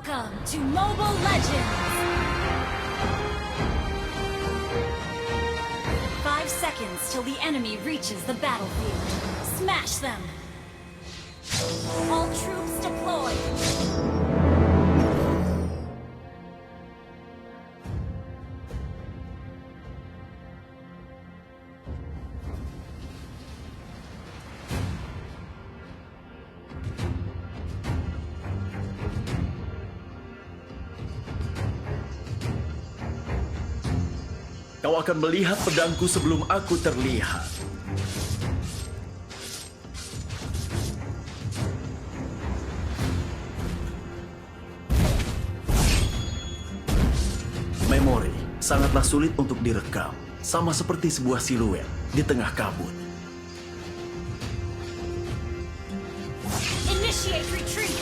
Welcome to Mobile Legends! 5 seconds till the enemy reaches the battlefield. Smash them! All troops deployed! Kau akan melihat pedangku sebelum aku terlihat. Memori sangatlah sulit untuk direkam, sama seperti sebuah siluet di tengah kabut. Initiate retreat!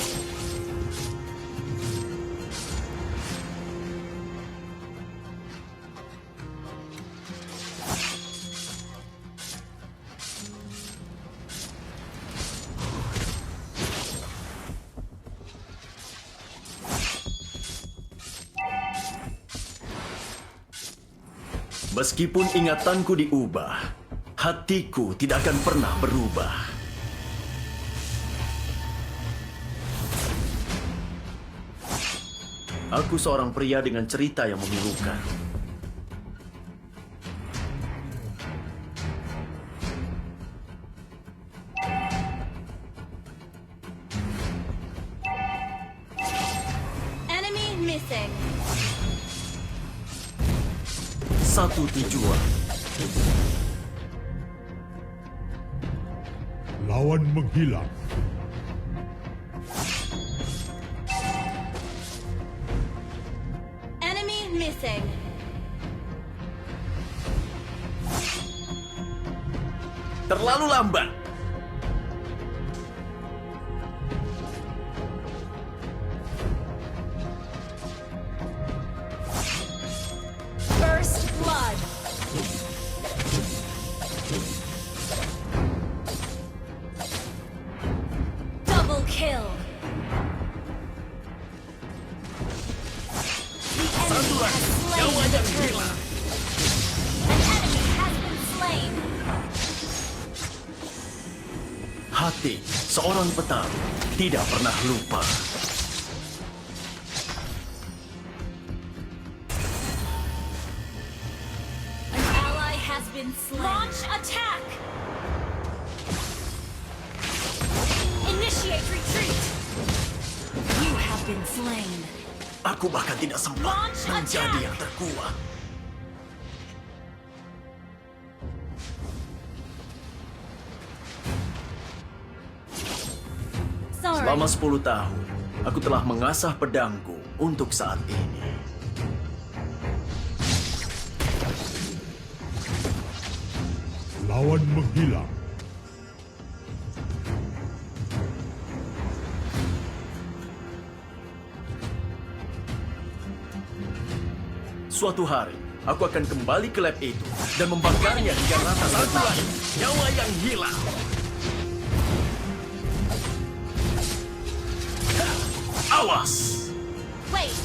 Meskipun ingatanku diubah, hatiku tidak akan pernah berubah. Aku seorang pria dengan cerita yang memilukan. Enemy missing! Satu tujuan. Lawan menghilang. Enemy missing! Terlalu lambat. First blood! Double kill! The enemy has slain the turtle! An enemy has been slain! Hati seorang petarung tidak pernah lupa. An ally has been slain! Launch attack! Initiate retreat! You have been slain! Aku bahkan tidak sempat Launch menjadi attack! yang terkuat. Sorry. Selama 10 tahun, aku telah mengasah pedangku untuk saat ini. Lawan menghilang. Suatu hari, aku akan kembali ke lab itu dan membakarnya hingga rata. Satu lagi, nyawa yang hilang. Awas! Wait!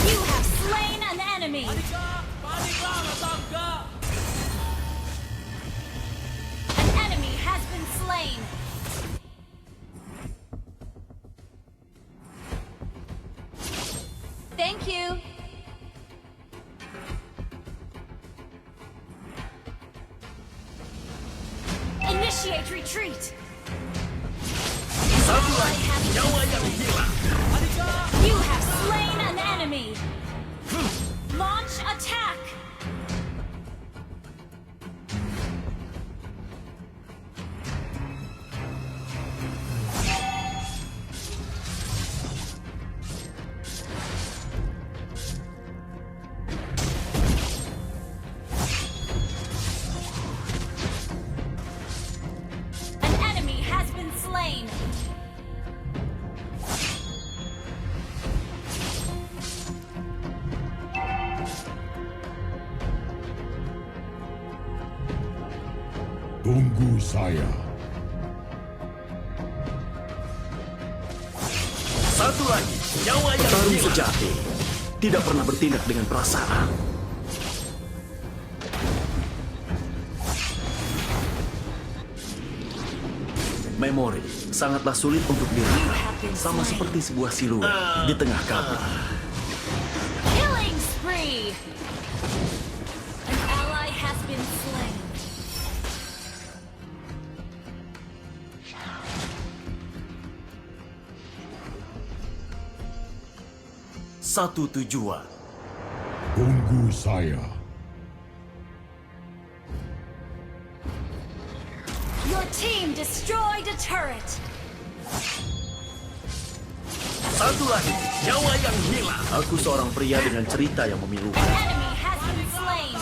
You have slain an enemy! An enemy has been slain! Thank you! Initiate retreat! Satu lagi, nyawa yang hilang. You have slain an enemy! Launch attack! An enemy has been slain! Tunggu saya. Satu lagi, nyawa yang Petarung hilang. sejati tidak pernah bertindak dengan perasaan. Memori sangatlah sulit untuk dirakam, sama seperti sebuah siluet di tengah kabut. Killing spree! An ally has been slain. Satu tujuan. Tunggu saya. Your team destroyed a turret. Satu lagi, nyawa yang hilang. Aku seorang pria dengan cerita yang memilukan. An enemy has been slain.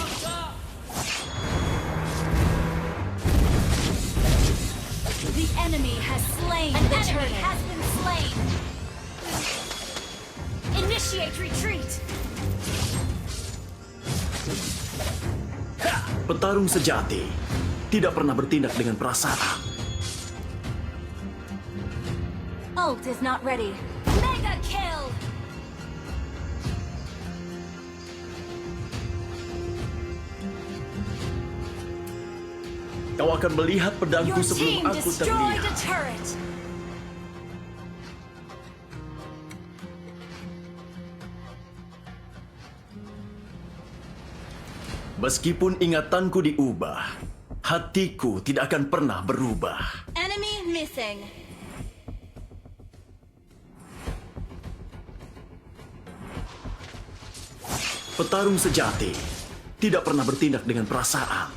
The enemy has slain the turret. Has been slain. Initiate retreat. Petarung sejati tidak pernah bertindak dengan perasaan. Ult is not ready. Mega kill. Kau akan melihat pedangku Your sebelum team aku destroyed terlihat. a turret. Meskipun ingatanku diubah, hatiku tidak akan pernah berubah. Enemy missing. Petarung sejati tidak pernah bertindak dengan perasaan.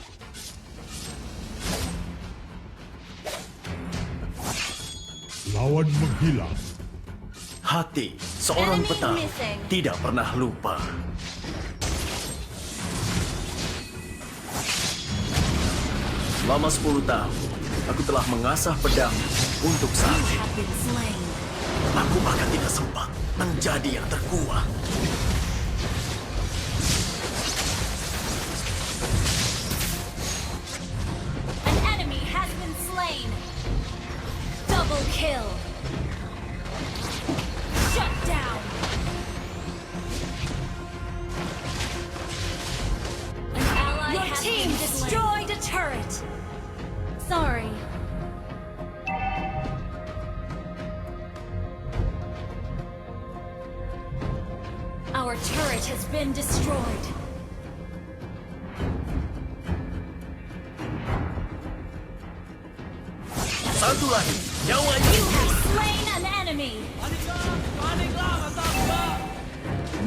Lawan menghilang. Hati seorang Enemy petarung missing. tidak pernah lupa. Selama 10 tahun, aku telah mengasah pedang untuk You sakti. have been slain. Aku bahkan tidak sempat menjadi yang terkuat. An enemy has been slain. Double kill. Shut down. An ally Your has team been destroyed a turret. Sorry. Our turret has been destroyed. Satu lagi, nyawa yang You have slain an enemy.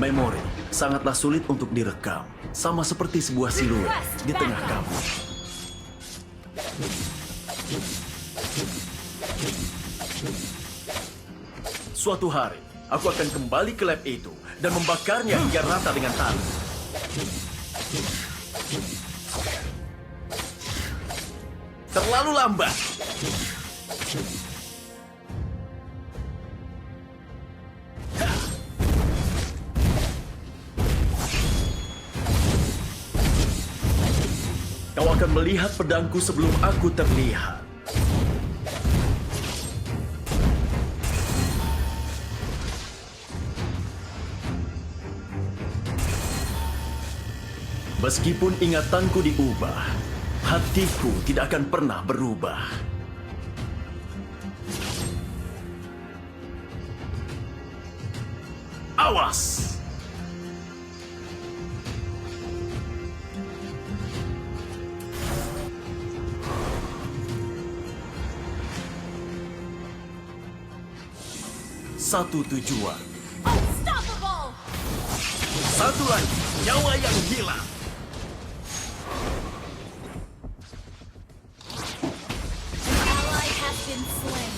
Memori sangatlah sulit untuk direkam, sama seperti sebuah siluet di tengah kabut. Suatu hari, aku akan kembali ke lab itu dan membakarnya hingga rata dengan tanah. Terlalu lambat. Kau akan melihat pedangku sebelum aku terlihat. Meskipun ingatanku diubah, hatiku tidak akan pernah berubah. Awas! Satu tujuan. Unstoppable. Satu lagi, nyawa yang hilang. An ally has been slain.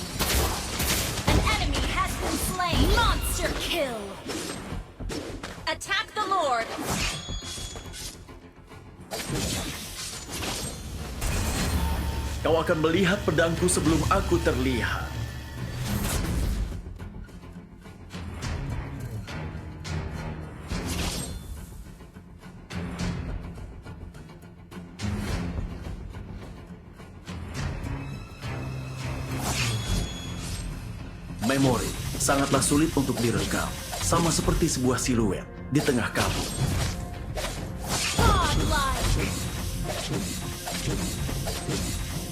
An enemy has been slain. Monster kill. Attack the Lord. Kau akan melihat pedangku sebelum aku terlihat. Memori sangatlah sulit untuk direkam, sama seperti sebuah siluet di tengah kabut. Godlike.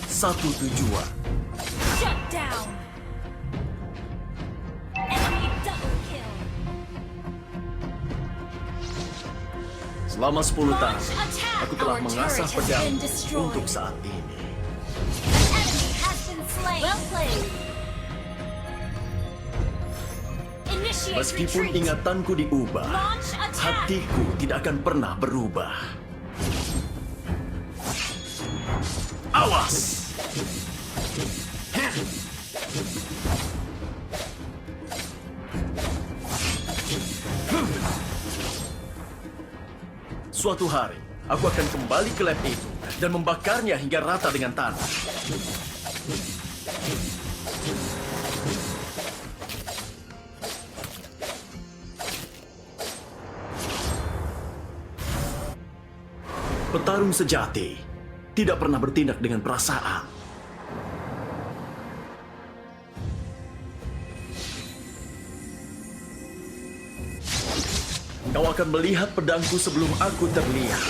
Satu tujuan, Shut down. Enemy double kill. Selama 10 tahun, Launch attack. aku telah Our mengasah turret has pedang been destroyed. untuk saat ini. An enemy has been slain. Well played. Initiate Meskipun retreat. ingatanku diubah, Launch attack. hatiku tidak akan pernah berubah. Awas! Suatu hari, aku akan kembali ke lab itu dan membakarnya hingga rata dengan tanah. Petarung sejati tidak pernah bertindak dengan perasaan. Kau akan melihat pedangku sebelum aku terlihat.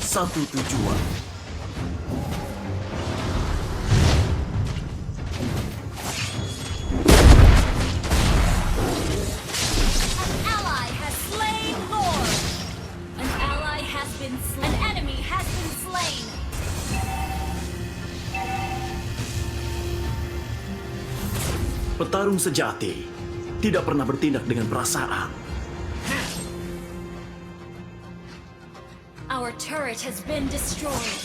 Satu tujuan. An ally has slain Lord. An ally has been slain. An enemy has been slain. Petarung sejati tidak pernah bertindak dengan perasaan. Our turret has been destroyed.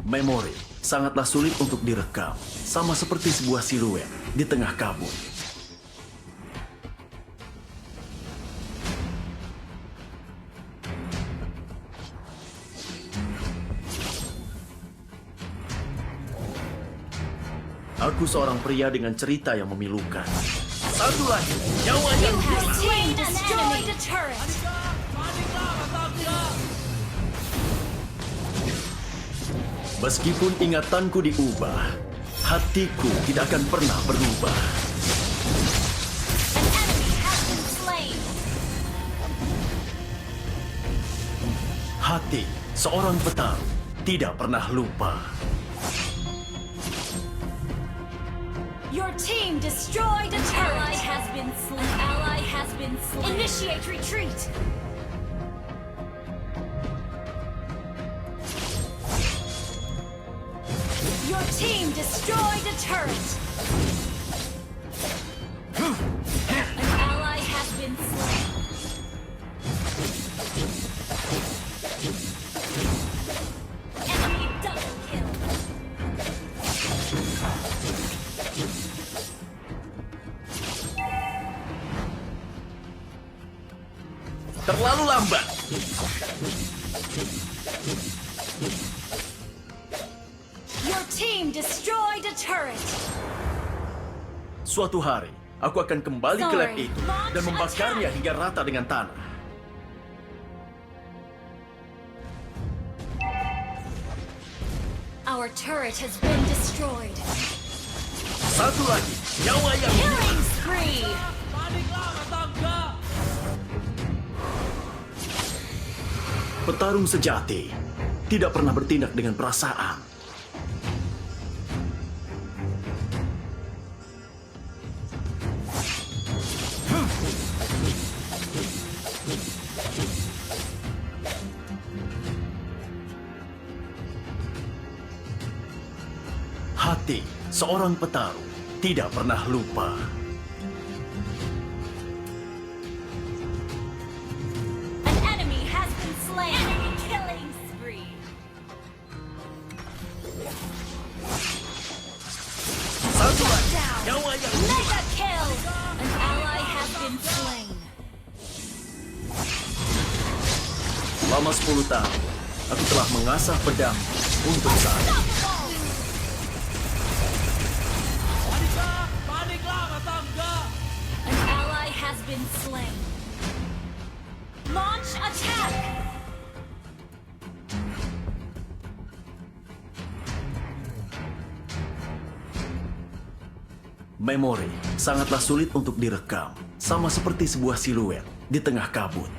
Memori sangatlah sulit untuk direkam, sama seperti sebuah siluet di tengah kabut. Aku seorang pria dengan cerita yang memilukan. Satu lagi, nyawa yang You have hilang. slain an enemy. The turret. Meskipun ingatanku diubah, hatiku tidak akan pernah berubah. An enemy has been slain. Hati seorang petarung tidak pernah lupa. Your team destroyed a turret. Ally has been slain. An ally has been slain. Initiate retreat. Your team destroyed a turret. An ally has been slain. Enemy double kill. Terlalu lambat. Your team destroyed a turret. Suatu hari, aku akan kembali ke lab Sorry. itu Launch dan membakarnya attack. hingga rata dengan tanah. Our turret has been destroyed. Satu lagi, nyawa yang hilang. Killing spree. Petarung sejati tidak pernah bertindak dengan perasaan. Hati seorang petarung tidak pernah lupa. An enemy has been slain. Enemy killing spree. Satu lagi, Down. nyawa yang hilang. Mega kill. An ally has been slain. Selama 10 tahun, aku telah mengasah pedang untuk saat ini. An ally has been slain. Launch attack! Memori sangatlah sulit untuk direkam, sama seperti sebuah siluet di tengah kabut.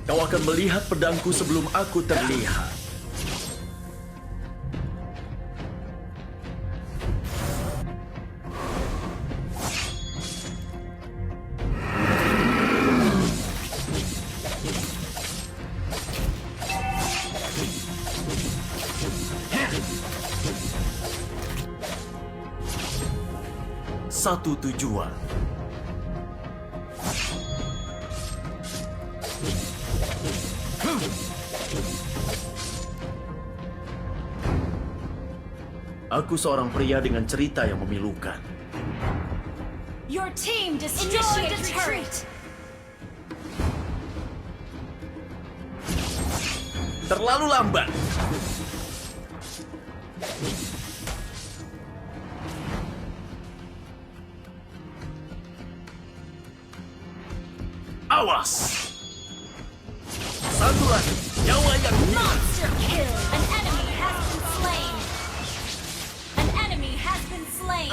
Kau akan melihat pedangku sebelum aku terlihat. Satu tujuan. Aku seorang pria dengan cerita yang memilukan. Your team destroyed a turret. Terlalu lambat. Awas! Satu lagi, nyawa yang hilang. Monster kill! An enemy has been slain. An enemy has been slain.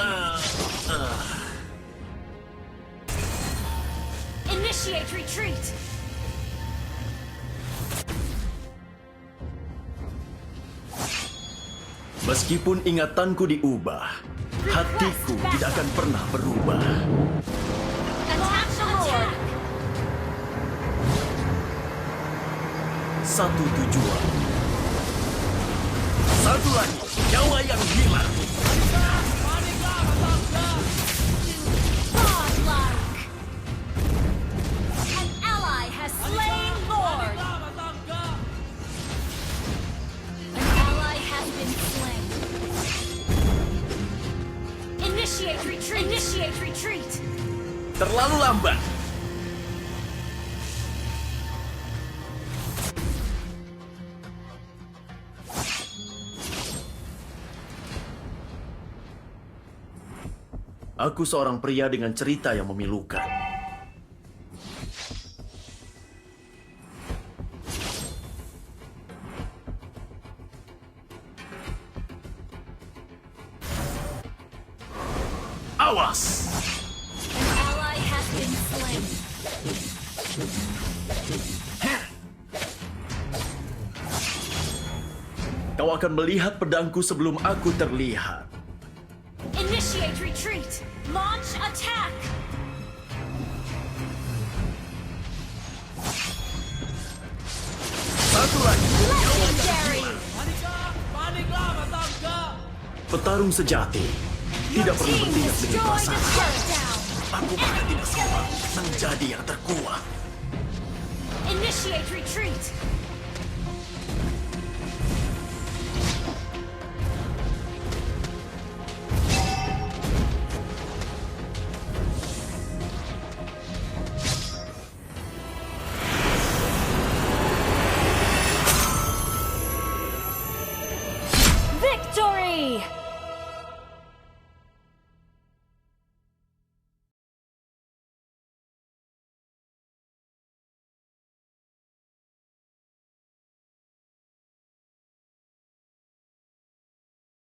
Initiate retreat. Meskipun ingatanku diubah, hatiku tidak akan pernah berubah. Attack the Lord. Satu tujuan. Satu lagi, nyawa yang hilang. Godlike. An ally has slain Lord. An ally has been slain. Initiate retreat. Initiate retreat. Terlalu lambat. Aku seorang pria dengan cerita yang memilukan. Awas! An ally has been slain. Kau akan melihat pedangku sebelum aku terlihat. Initiate retreat. Launch attack. Satu lagi. Legendary. Petarung sejati tidak perlu Team bertindak dengan destroyed a perasaan. turret down. Aku bahkan tidak sempat menjadi yang terkuat. Initiate retreat. Victory!